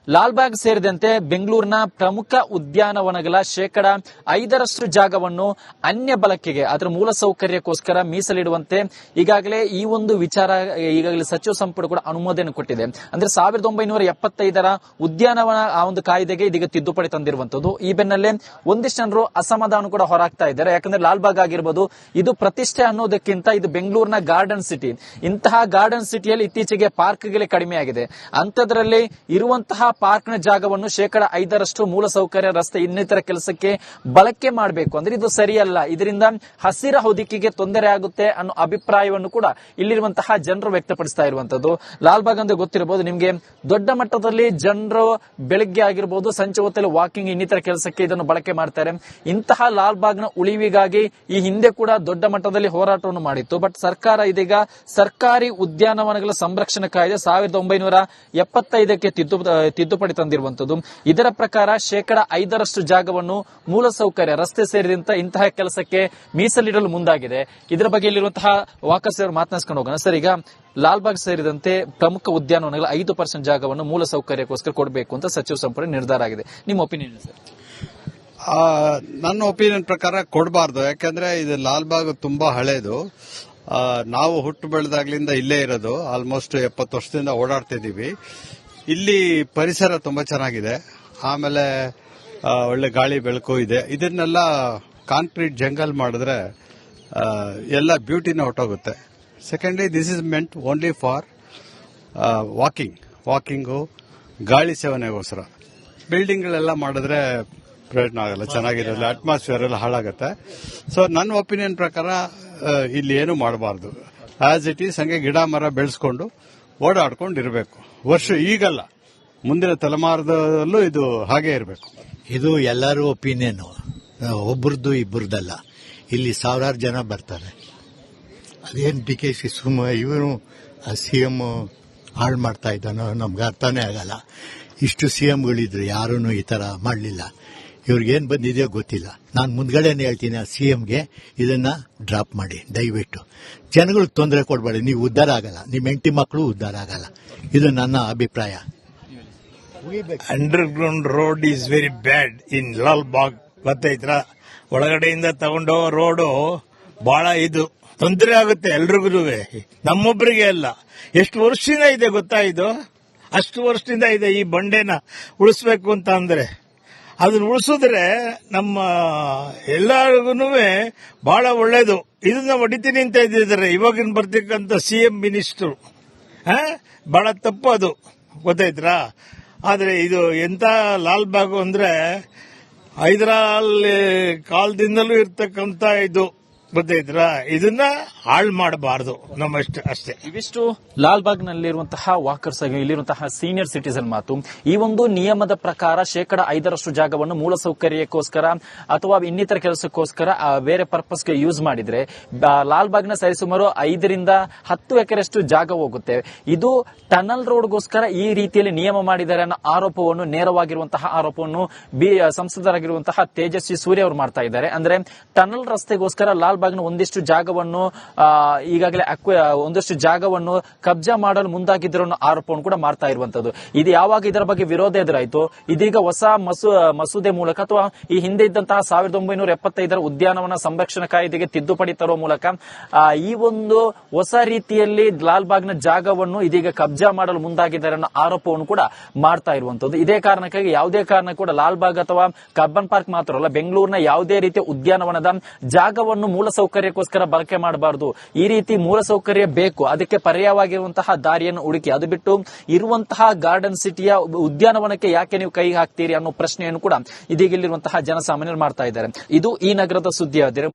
ಲಾಲ್ಬಾಗ್ ಸೇರಿದಂತೆ ಬೆಂಗಳೂರಿನ ಪ್ರಮುಖ ಉದ್ಯಾನವನಗಳ 5% ಜಾಗವನ್ನು ಅನ್ಯ ಬಳಕೆಗೆ ಅದರ ಮೂಲಸೌಕರ್ಯಕ್ಕೋಸ್ಕರ ಮೀಸಲಿಡುವಂತೆ ಈಗಾಗಲೇ ಈ ಒಂದು ವಿಚಾರ ಈಗಾಗಲೇ ಸಚಿವ ಸಂಪುಟ ಕೂಡ ಅನುಮೋದನೆ ಕೊಟ್ಟಿದೆ. ಅಂದ್ರೆ 1975ರ ಉದ್ಯಾನವನ ಆ ಒಂದು ಕಾಯ್ದೆಗೆ ಇದೀಗ ತಿದ್ದುಪಡಿ ತಂದಿರುವಂತದ್ದು. ಈ ಬೆನ್ನಲ್ಲೇ ಒಂದಿಷ್ಟು ಜನರು ಅಸಮಾಧಾನ ಕೂಡ ಹೊರಹಾಕ್ತಾ ಇದ್ದಾರೆ. ಯಾಕಂದ್ರೆ ಲಾಲ್ಬಾಗ್ ಆಗಿರ್ಬೋದು, ಇದು ಪ್ರತಿಷ್ಠೆ ಅನ್ನೋದಕ್ಕಿಂತ ಇದು ಬೆಂಗಳೂರಿನ ಗಾರ್ಡನ್ ಸಿಟಿ. ಇಂತಹ ಗಾರ್ಡನ್ ಸಿಟಿಯಲ್ಲಿ ಇತ್ತೀಚೆಗೆ ಪಾರ್ಕ್ಗಳೇ ಕಡಿಮೆ ಆಗಿದೆ. ಅಂತದ್ರಲ್ಲಿ ಇರುವಂತಹ ಪಾರ್ಕ್ನ ಜಾಗವನ್ನು 5% ಮೂಲಸೌಕರ್ಯ, ರಸ್ತೆ ಇನ್ನಿತರ ಕೆಲಸಕ್ಕೆ ಬಳಕೆ ಮಾಡಬೇಕು ಅಂದ್ರೆ ಇದು ಸರಿಯಲ್ಲ. ಇದರಿಂದ ಹಸಿರ ಹೊದಿಕೆಗೆ ತೊಂದರೆ ಆಗುತ್ತೆ ಅನ್ನೋ ಅಭಿಪ್ರಾಯವನ್ನು ಕೂಡ ಇಲ್ಲಿರುವಂತಹ ಜನರು ವ್ಯಕ್ತಪಡಿಸ್ತಾ ಇರುವಂತದ್ದು. ಲಾಲ್ಬಾಗ್ ಅಂದ್ರೆ ಗೊತ್ತಿರಬಹುದು ನಿಮ್ಗೆ, ದೊಡ್ಡ ಮಟ್ಟದಲ್ಲಿ ಜನರು ಬೆಳಗ್ಗೆ ಆಗಿರಬಹುದು, ಸಂಜೆ ಹೊತ್ತಲ್ಲಿ ವಾಕಿಂಗ್ ಇನ್ನಿತರ ಕೆಲಸಕ್ಕೆ ಇದನ್ನು ಬಳಕೆ ಮಾಡ್ತಾರೆ. ಇಂತಹ ಲಾಲ್ಬಾಗ್ನ ಉಳಿವಿಗಾಗಿ ಈ ಹಿಂದೆ ಕೂಡ ದೊಡ್ಡ ಮಟ್ಟದಲ್ಲಿ ಹೋರಾಟವನ್ನು ಮಾಡಿತ್ತು. ಬಟ್ ಸರ್ಕಾರ ಇದೀಗ ಸರ್ಕಾರಿ ಉದ್ಯಾನವನಗಳ ಸಂರಕ್ಷಣಾ ಕಾಯ್ದೆ 1975ಕ್ಕೆ ತಿದ್ದುಪಡಿ ತಂದಿರುವಂತದ್ದು. ಇದರ ಪ್ರಕಾರ 5% ಜಾಗವನ್ನು ಮೂಲಸೌಕರ್ಯ, ರಸ್ತೆ ಸೇರಿದಂತೆ ಇಂತಹ ಕೆಲಸಕ್ಕೆ ಮೀಸಲಿಡಲು ಮುಂದಾಗಿದೆ. ಇದರ ಬಗ್ಗೆ ಇಲ್ಲಿರುವಂತಹ ವಾಕರ್ಸ್ ಅವರು ಮಾತನಾಡಿಸ್ಕೊಂಡು ಹೋಗೋಣ. ಸರ್, ಈಗ ಲಾಲ್ಬಾಗ್ ಸೇರಿದಂತೆ ಪ್ರಮುಖ ಉದ್ಯಾನವನಗಳ 5% ಜಾಗವನ್ನು ಮೂಲಸೌಕರ್ಯಕ್ಕೋಸ್ಕರ ಕೊಡಬೇಕು ಅಂತ ಸಚಿವ ಸಂಪುಟ ನಿರ್ಧಾರ ಆಗಿದೆ. ನಿಮ್ಮ ಒಪಿನಿಯನ್ ಸರ್? ನನ್ನ ಒಪಿನಿಯನ್ ಪ್ರಕಾರ ಕೊಡಬಾರ್ದು. ಯಾಕಂದ್ರೆ ಇದು ಲಾಲ್ಬಾಗ್ ತುಂಬಾ ಹಳೇದು. ನಾವು ಹುಟ್ಟು ಬೆಳೆದಾಗ್ಲಿಂದ ಇಲ್ಲೇ ಇರೋದು. ಆಲ್ಮೋಸ್ಟ್ 70 ವರ್ಷದಿಂದ ಓಡಾಡ್ತಿದ್ದೀವಿ. ಇಲ್ಲಿ ಪರಿಸರ ತುಂಬಾ ಚೆನ್ನಾಗಿದೆ. ಆಮೇಲೆ ಒಳ್ಳೆ ಗಾಳಿ ಬೆಳಕು ಇದೆ. ಇದನ್ನೆಲ್ಲ ಕಾಂಕ್ರೀಟ್ ಜಂಗಲ್ ಮಾಡಿದ್ರೆ ಎಲ್ಲ ಬ್ಯೂಟಿನ ಹೊಟ್ಟೋಗುತ್ತೆ. Secondly, this is meant only for walking, ಗಾಳಿ ಸೇವನೆಗೋಸ್ಕರ. ಬಿಲ್ಡಿಂಗ್ಗಳೆಲ್ಲ ಮಾಡಿದ್ರೆ ಪ್ರಯೋಜನ ಆಗಲ್ಲ, ಚೆನ್ನಾಗಿರಲ್ಲ, ಅಟ್ಮಾಸ್ಫಿಯರ್ ಎಲ್ಲ ಹಾಳಾಗುತ್ತೆ. ಸೊ ನನ್ನ ಒಪಿನಿಯನ್ ಪ್ರಕಾರ ಇಲ್ಲಿ ಏನು ಮಾಡಬಾರ್ದು. ಆಸ್ ಇಟ್ ಈಸ್ ಹಂಗೆ ಗಿಡ ಮರ ಬೆಳೆಸ್ಕೊಂಡು ಓಡಾಡ್ಕೊಂಡು ಇರಬೇಕು. ಈಗಲ್ಲ, ಮುಂದಿನ ತಲೆಮಾರದಲ್ಲೂ ಇದು ಹಾಗೆ ಇರಬೇಕು. ಇದು ಎಲ್ಲರೂ ಒಪಿನಿಯನ್, ಒಬ್ಬರದ್ದು ಇಬ್ಬರದಲ್ಲ. ಇಲ್ಲಿ ಸಾವಿರಾರು ಜನ ಬರ್ತಾರೆ. ಅದೇನು DK ಇವನು CM ಹಾಳು ಮಾಡ್ತಾ ಇದ್ದಾನೋ ನಮ್ಗೆ ಅರ್ಥನೇ ಆಗಲ್ಲ. ಇಷ್ಟು CMಗಳಿದ್ರು ಯಾರೂ ಈ ತರ ಮಾಡಲಿಲ್ಲ. ಇವ್ರಿಗೇನು ಬಂದಿದೆಯೋ ಗೊತ್ತಿಲ್ಲ. ನಾನು ಮುಂದ್ಗಡೆನೆ ಹೇಳ್ತೀನಿ, ಆ CMಗೆ ಇದನ್ನ ಡ್ರಾಪ್ ಮಾಡಿ ದಯವಿಟ್ಟು. ಜನಗಳಿಗೆ ತೊಂದರೆ ಕೊಡಬೇಡಿ. ನೀವು ಉದ್ಧಾರ ಆಗಲ್ಲ, ನಿಮ್ಮ ಹೆಂಡತಿ ಮಕ್ಕಳು ಉದ್ಧಾರ ಆಗಲ್ಲ. ಇದು ನನ್ನ ಅಭಿಪ್ರಾಯ. Underground road is very bad in Lalbagh. ಗೊತ್ತೈತ್ರ, ಒಳಗಡೆಯಿಂದ ತಗೊಂಡೋ ರೋಡು ಬಹಳ ಇದು ತೊಂದರೆ ಆಗುತ್ತೆ ಎಲ್ರಿಗೂ, ನಮ್ಮೊಬ್ಬರಿಗೆ ಅಲ್ಲ. ಎಷ್ಟು ವರ್ಷದಿಂದ ಇದೆ ಗೊತ್ತಾ ಇದು? ಅಷ್ಟು ವರ್ಷದಿಂದ ಇದೆ. ಈ ಬಂಡೆನ ಉಳಿಸ್ಬೇಕು ಅಂತ ಅಂದ್ರೆ ಅದನ್ನ ಉಳಿಸಿದ್ರೆ ನಮ್ಮ ಎಲ್ಲರಿಗೂ ಬಹಳ ಒಳ್ಳೇದು. ಇದನ್ನ ಹೊಡಿತೀನಿ ಅಂತ ಇದ್ದಿದ್ದಾರೆ ಇವಾಗಿನ ಬರ್ತಕ್ಕಂಥ CM ಮಿನಿಸ್ಟರ್. ಬಹಳ ತಪ್ಪು ಅದು, ಗೊತ್ತಾಯ್ತಾ? ಆದ್ರೆ ಇದು ಎಂತ ಲಾಲ್ಬಾಗ್ ಅಂದ್ರೆ ಹೈದರಾಲ್ ಕಾಲದಿಂದಲೂ ಇರ್ತಕ್ಕಂಥ ಇದು, ಗೊತ್ತಾಯ್ತಾ? ಇದನ್ನ ಹಾಳು ಮಾಡಬಾರದು ಅಷ್ಟೇ. ಇವಿಷ್ಟು ಲಾಲ್ಬಾಗ್ ನಲ್ಲಿರುವಂತಹ ವಾಕರ್ಸ್ ಆಗಿ ಇಲ್ಲಿರುವಂತಹ ಸೀನಿಯರ್ ಸಿಟಿಸನ್ ಮಾತು. ಈ ಒಂದು ನಿಯಮದ ಪ್ರಕಾರ 5% ಜಾಗವನ್ನು ಮೂಲಸೌಕರ್ಯಕ್ಕೋಸ್ಕರ ಅಥವಾ ಇನ್ನಿತರ ಕೆಲಸಕ್ಕೋಸ್ಕರ ಬೇರೆ ಪರ್ಪಸ್ಗೆ ಯೂಸ್ ಮಾಡಿದ್ರೆ ಲಾಲ್ಬಾಗ್ನ ಸರಿಸುಮಾರು 5 ರಿಂದ 10 ಎಕರೆಷ್ಟು ಜಾಗ ಹೋಗುತ್ತೆ. ಇದು ಟನಲ್ ರೋಡ್ಗೋಸ್ಕರ ಈ ರೀತಿಯಲ್ಲಿ ನಿಯಮ ಮಾಡಿದ್ದಾರೆ ಅನ್ನೋ ಆರೋಪವನ್ನು, ನೇರವಾಗಿರುವಂತಹ ಆರೋಪವನ್ನು ಸಂಸದರಾಗಿರುವಂತಹ ತೇಜಸ್ವಿ ಸೂರ್ಯ ಅವರು ಮಾಡ್ತಾ ಇದ್ದಾರೆ. ಅಂದ್ರೆ ಟನಲ್ ರಸ್ತೆಗೋಸ್ಕರ ಲಾಲ್ಬಾಗ್ನ ಒಂದಿಷ್ಟು ಜಾಗವನ್ನು ಈಗಾಗಲೇ ಒಂದಷ್ಟು ಜಾಗವನ್ನು ಕಬ್ಜಾ ಮಾಡಲು ಮುಂದಾಗಿದ್ರು ಅನ್ನೋ ಆರೋಪವನ್ನು ಕೂಡ ಮಾಡ್ತಾ ಇರುವಂತದ್ದು. ಇದು ಯಾವಾಗ ಇದರ ಬಗ್ಗೆ ವಿರೋಧ ಎದುರಾಯಿತು, ಇದೀಗ ಹೊಸ ಮಸೂದೆ ಮೂಲಕ ಅಥವಾ ಈ ಹಿಂದೆ ಇದ್ದಂತಹ 1975ರ ಉದ್ಯಾನವನ ಸಂರಕ್ಷಣಾ ಕಾಯ್ದೆಗೆ ತಿದ್ದುಪಡಿ ತರುವ ಮೂಲಕ ಈ ಒಂದು ಹೊಸ ರೀತಿಯಲ್ಲಿ ಲಾಲ್ಬಾಗ್ನ ಜಾಗವನ್ನು ಇದೀಗ ಕಬ್ಜಾ ಮಾಡಲು ಮುಂದಾಗಿದ್ದಾರೆ ಅನ್ನೋ ಆರೋಪವನ್ನು ಕೂಡ ಮಾಡ್ತಾ ಇರುವಂತದ್ದು. ಇದೇ ಕಾರಣಕ್ಕಾಗಿ ಯಾವುದೇ ಕಾರಣ ಕೂಡ ಲಾಲ್ಬಾಗ್ ಅಥವಾ ಕಬ್ಬನ್ ಪಾರ್ಕ್ ಮಾತ್ರ ಅಲ್ಲ, ಬೆಂಗಳೂರಿನ ಯಾವುದೇ ರೀತಿಯ ಉದ್ಯಾನವನದ ಜಾಗವನ್ನು ಮೂಲಸೌಕರ್ಯಕ್ಕೋಸ್ಕರ ಬಳಕೆ ಮಾಡಬಾರದು. ಈ ರೀತಿ ಮೂಲಸೌಕರ್ಯ ಬೇಕು, ಅದಕ್ಕೆ ಪರ್ಯಾಯವಾಗಿರುವಂತಹ ದಾರಿಯನ್ನು ಹುಡುಕಿ, ಅದು ಬಿಟ್ಟು ಇರುವಂತಹ ಗಾರ್ಡನ್ ಸಿಟಿಯ ಉದ್ಯಾನವನಕ್ಕೆ ಯಾಕೆ ನೀವು ಕೈ ಹಾಕ್ತೀರಿ ಅನ್ನೋ ಪ್ರಶ್ನೆಯನ್ನು ಕೂಡ ಇದೀಗ ಇಲ್ಲಿರುವಂತಹ ಜನಸಾಮಾನ್ಯರು ಮಾಡ್ತಾ ಇದ್ದಾರೆ. ಇದು ಈ ನಗರದ ಸುದ್ದಿಯಾಗಿದೆ.